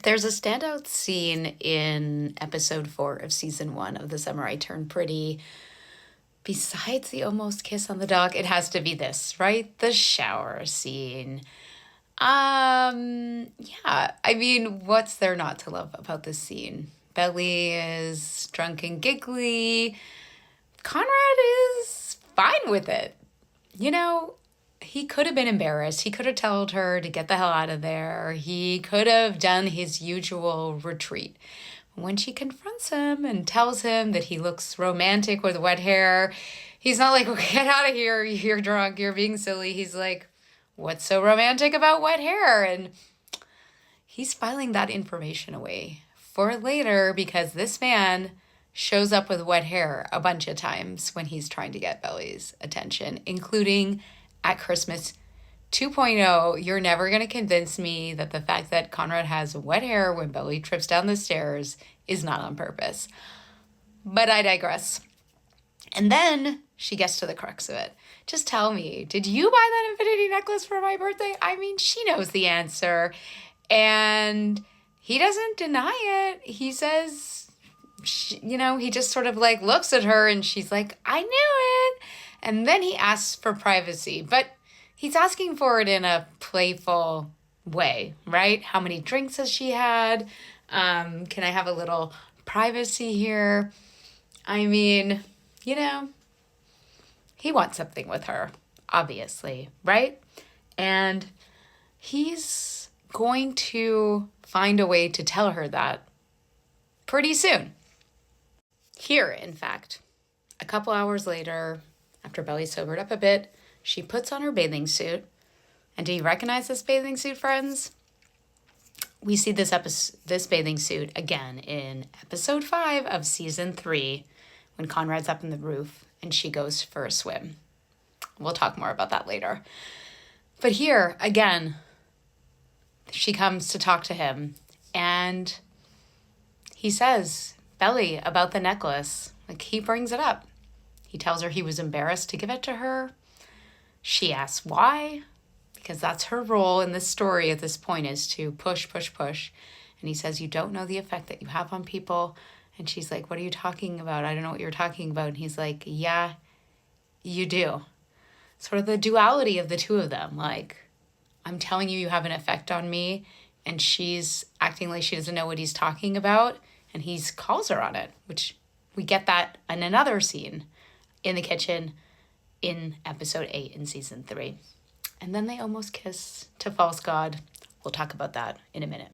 There's a standout scene in episode 4 of season 1 of The Summer I Turned Pretty. Besides the almost kiss on the dock, it has to be this, right? The shower scene. Yeah, I mean, what's there not to love about this scene? Belly is drunk and giggly. Conrad is fine with it. You know, he could have been embarrassed. He could have told her to get the hell out of there. He could have done his usual retreat. When she confronts him and tells him that he looks romantic with wet hair, he's not like, "Okay, get out of here, you're drunk, you're being silly." He's like, "What's so romantic about wet hair?" And he's filing that information away for later because this man shows up with wet hair a bunch of times when he's trying to get Belly's attention, including at Christmas 2.0. You're never going to convince me that the fact that Conrad has wet hair when Belly trips down the stairs is not on purpose. But I digress. And then she gets to the crux of it. Just tell me, did you buy that infinity necklace for my birthday? I mean, she knows the answer. And he doesn't deny it. He says, he just sort of like looks at her and she's like, "I knew it." And then he asks for privacy, but he's asking for it in a playful way, right? How many drinks has she had? Can I have a little privacy here? I mean, he wants something with her, obviously, right? And he's going to find a way to tell her that pretty soon. Here, in fact, a couple hours later, after Belly sobered up a bit, she puts on her bathing suit. And do you recognize this bathing suit, friends? We see this bathing suit again in episode 5 of season 3 when Conrad's up in the roof and she goes for a swim. We'll talk more about that later. But here, again, she comes to talk to him and he says, "Belly, about the necklace." Like, he brings it up. He tells her he was embarrassed to give it to her. She asks why, because that's her role in this story at this point, is to push, push, push. And he says, "You don't know the effect that you have on people." And she's like, "What are you talking about? I don't know what you're talking about." And he's like, "Yeah, you do." Sort of the duality of the two of them. Like, I'm telling you, you have an effect on me. And she's acting like she doesn't know what he's talking about. And he calls her on it, which we get that in another scene in the kitchen in episode 8 in season 3. And then they almost kiss to false god. We'll talk about that in a minute.